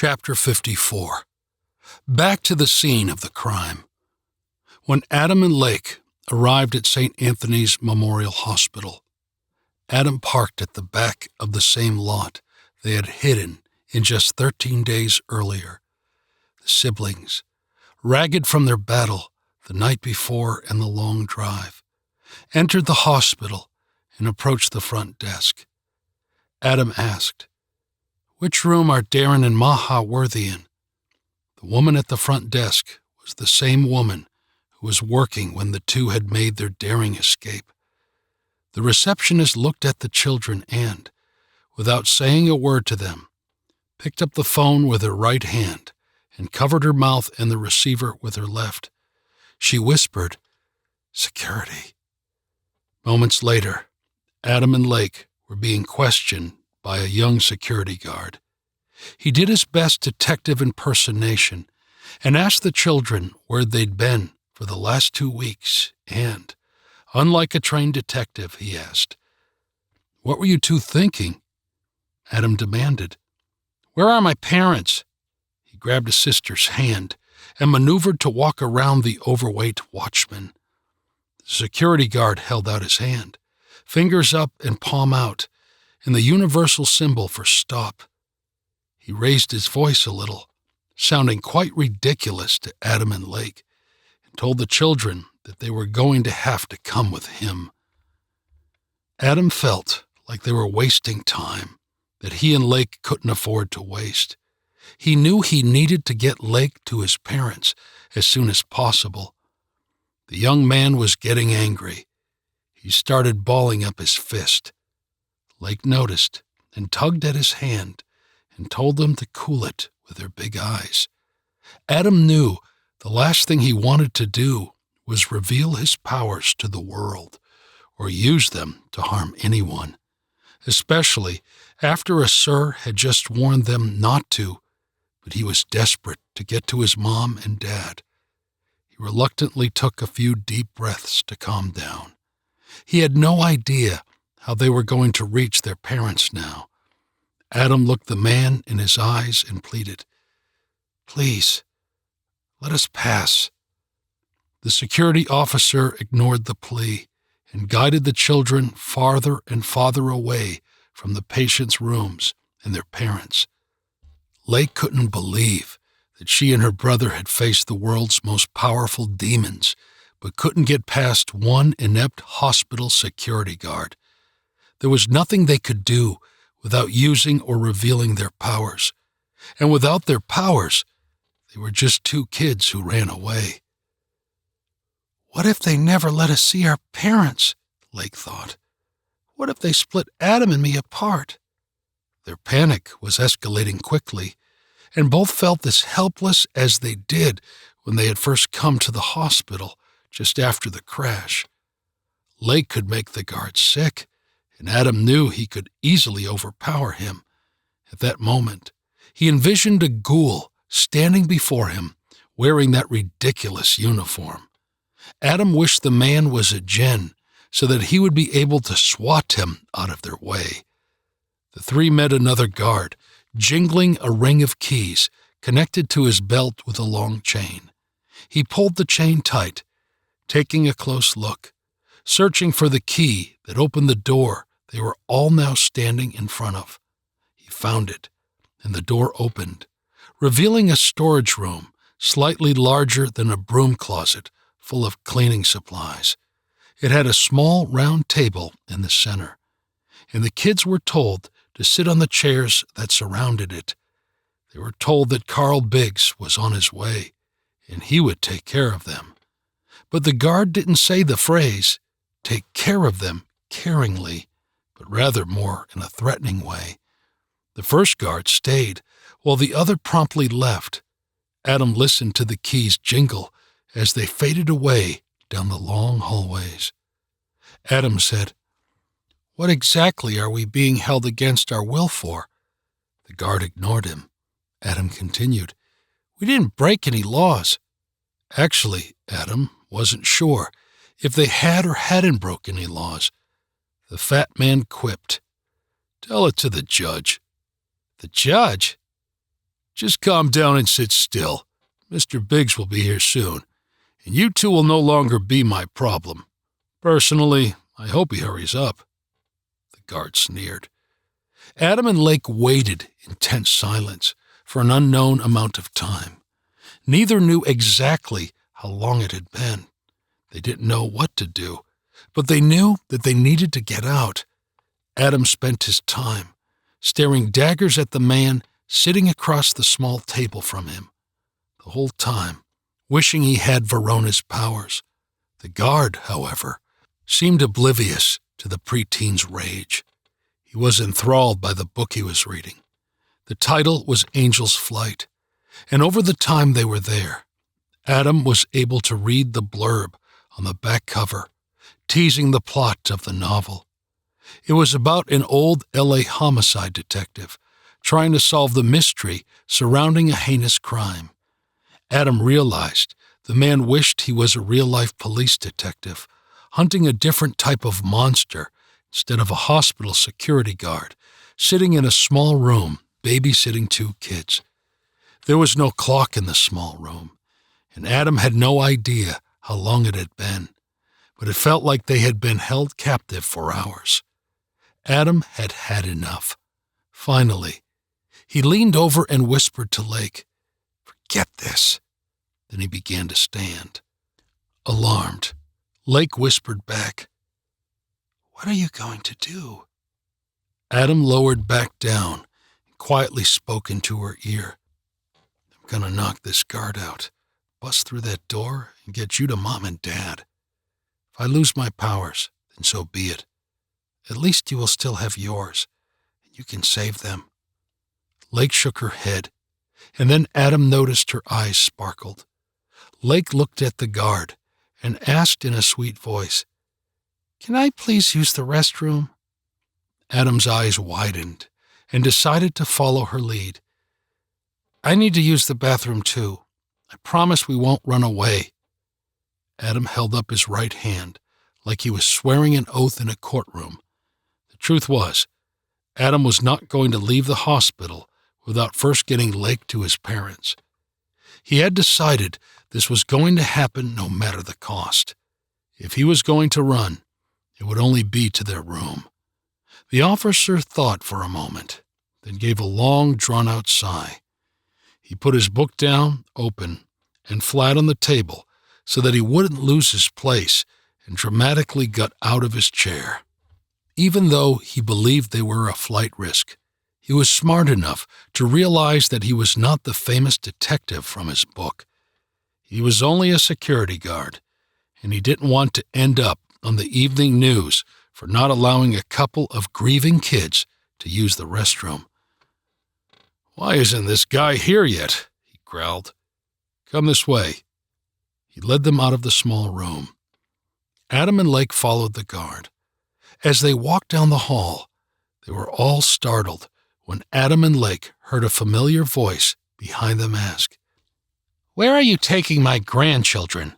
Chapter 54. Back to the scene of the crime. When Adam and Lake arrived at St. Anthony's Memorial Hospital, Adam parked at the back of the same lot they had hidden in just 13 days earlier. The siblings, ragged from their battle the night before and the long drive, entered the hospital and approached the front desk. Adam asked, "Which room are Darren and Maha worthy in?" The woman at the front desk was the same woman who was working when the two had made their daring escape. The receptionist looked at the children and, without saying a word to them, picked up the phone with her right hand and covered her mouth and the receiver with her left. She whispered, "Security." Moments later, Adam and Lake were being questioned by a young security guard. He did his best detective impersonation and asked the children where they'd been for the last 2 weeks and, unlike a trained detective, he asked, "What were you two thinking?" Adam demanded, "Where are my parents?" He grabbed his sister's hand and maneuvered to walk around the overweight watchman. The security guard held out his hand, fingers up and palm out, and the universal symbol for stop. He raised his voice a little, sounding quite ridiculous to Adam and Lake, and told the children that they were going to have to come with him. Adam felt like they were wasting time, that he and Lake couldn't afford to waste. He knew he needed to get Lake to his parents as soon as possible. The young man was getting angry. He started balling up his fist. Lake noticed and tugged at his hand and told them to cool it with their big eyes. Adam knew the last thing he wanted to do was reveal his powers to the world or use them to harm anyone, especially after a sir had just warned them not to, but he was desperate to get to his mom and dad. He reluctantly took a few deep breaths to calm down. He had no idea how they were going to reach their parents now. Adam looked the man in his eyes and pleaded, "Please, let us pass." The security officer ignored the plea and guided the children farther and farther away from the patients' rooms and their parents. Lake couldn't believe that she and her brother had faced the world's most powerful demons, but couldn't get past one inept hospital security guard. There was nothing they could do without using or revealing their powers. And without their powers, they were just two kids who ran away. "What if they never let us see our parents?" Lake thought. "What if they split Adam and me apart?" Their panic was escalating quickly, and both felt as helpless as they did when they had first come to the hospital just after the crash. Lake could make the guard sick, and Adam knew he could easily overpower him. At that moment, he envisioned a ghoul standing before him, wearing that ridiculous uniform. Adam wished the man was a Jinn so that he would be able to swat him out of their way. The three met another guard, jingling a ring of keys connected to his belt with a long chain. He pulled the chain tight, taking a close look, searching for the key that opened the door they were all now standing in front of. He found it, and the door opened, revealing a storage room slightly larger than a broom closet full of cleaning supplies. It had a small round table in the center, and the kids were told to sit on the chairs that surrounded it. They were told that Carl Biggs was on his way, and he would take care of them. But the guard didn't say the phrase, "take care of them," caringly, but rather more in a threatening way. The first guard stayed, while the other promptly left. Adam listened to the keys jingle as they faded away down the long hallways. Adam said, "What exactly are we being held against our will for?" The guard ignored him. Adam continued, "We didn't break any laws." Actually, Adam wasn't sure if they had or hadn't broken any laws. The fat man quipped, "Tell it to the judge." "The judge?" Just calm down and sit still. Mr. Biggs will be here soon, and you two will no longer be my problem. Personally, I hope he hurries up." The guard sneered. Adam and Lake waited in tense silence for an unknown amount of time. Neither knew exactly how long it had been. They didn't know what to do, but they knew that they needed to get out. Adam spent his time staring daggers at the man sitting across the small table from him, the whole time wishing he had Verona's powers. The guard, however, seemed oblivious to the preteen's rage. He was enthralled by the book he was reading. The title was Angel's Flight, and over the time they were there, Adam was able to read the blurb on the back cover, teasing the plot of the novel. It was about an old L.A. homicide detective trying to solve the mystery surrounding a heinous crime. Adam realized the man wished he was a real-life police detective, hunting a different type of monster instead of a hospital security guard, sitting in a small room babysitting 2 kids. There was no clock in the small room, and Adam had no idea how long it had been, but it felt like they had been held captive for hours. Adam had had enough. Finally, he leaned over and whispered to Lake, "Forget this." Then he began to stand. Alarmed, Lake whispered back, "What are you going to do?" Adam lowered back down and quietly spoke into her ear. "I'm going to knock this guard out, bust through that door, and get you to Mom and Dad. If I lose my powers, then so be it. At least you will still have yours, and you can save them." Lake shook her head, and then Adam noticed her eyes sparkled. Lake looked at the guard and asked in a sweet voice, "Can I please use the restroom?" Adam's eyes widened and decided to follow her lead. "I need to use the bathroom too. I promise we won't run away." Adam held up his right hand like he was swearing an oath in a courtroom. The truth was, Adam was not going to leave the hospital without first getting Lake to his parents. He had decided this was going to happen no matter the cost. If he was going to run, it would only be to their room. The officer thought for a moment, then gave a long, drawn-out sigh. He put his book down, open, and flat on the table so that he wouldn't lose his place, and dramatically got out of his chair. Even though he believed they were a flight risk, he was smart enough to realize that he was not the famous detective from his book. He was only a security guard, and he didn't want to end up on the evening news for not allowing a couple of grieving kids to use the restroom. "Why isn't this guy here yet?" he growled. "Come this way." He led them out of the small room. Adam and Lake followed the guard. As they walked down the hall, they were all startled when Adam and Lake heard a familiar voice behind them ask, "Where are you taking my grandchildren?"